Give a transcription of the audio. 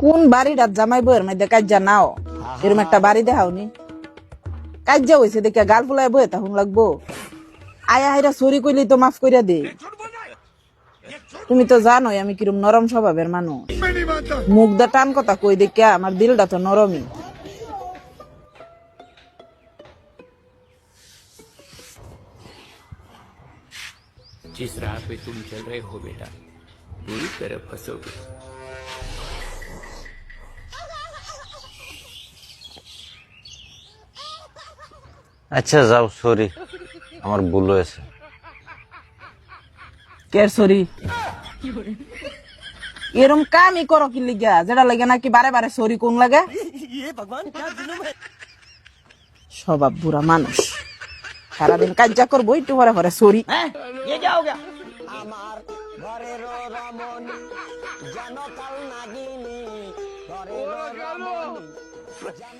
কোন বাড়িটা জামাই বইয়ের মধ্যে কাজ্জা নাও এরকম একটা বাড়ি দেখাওনি কাজ্জা হয়েছে দেখে গাল ফুলাই বয়ে তখন লাগবো আয়া হাইরা সরি কইলি তো মাফ কইরা দে তুমি তো জানোই আমি কিরম নরম স্বভাবের মানুষ মুখ দা টান কথা কই দেখে আমার দিলটা তো নরমই जिस राह पे तुम चल रहे हो बेटा पूरी तरह फंसोगे। আচ্ছা যাও, সরি, আমার ভুল হয়েছে। কে সরি এরম কামই করো কি লিগা যেটা লাগে নাকি বারে বারে সরি কোন লাগে স্বভাব বুড়া মানুষ সারাদিন কাজ্জা করবো একটু পরে পরে সরি আমার ঘরের রমণী যেন কাল নাগিনী ঘরের রমণী যেন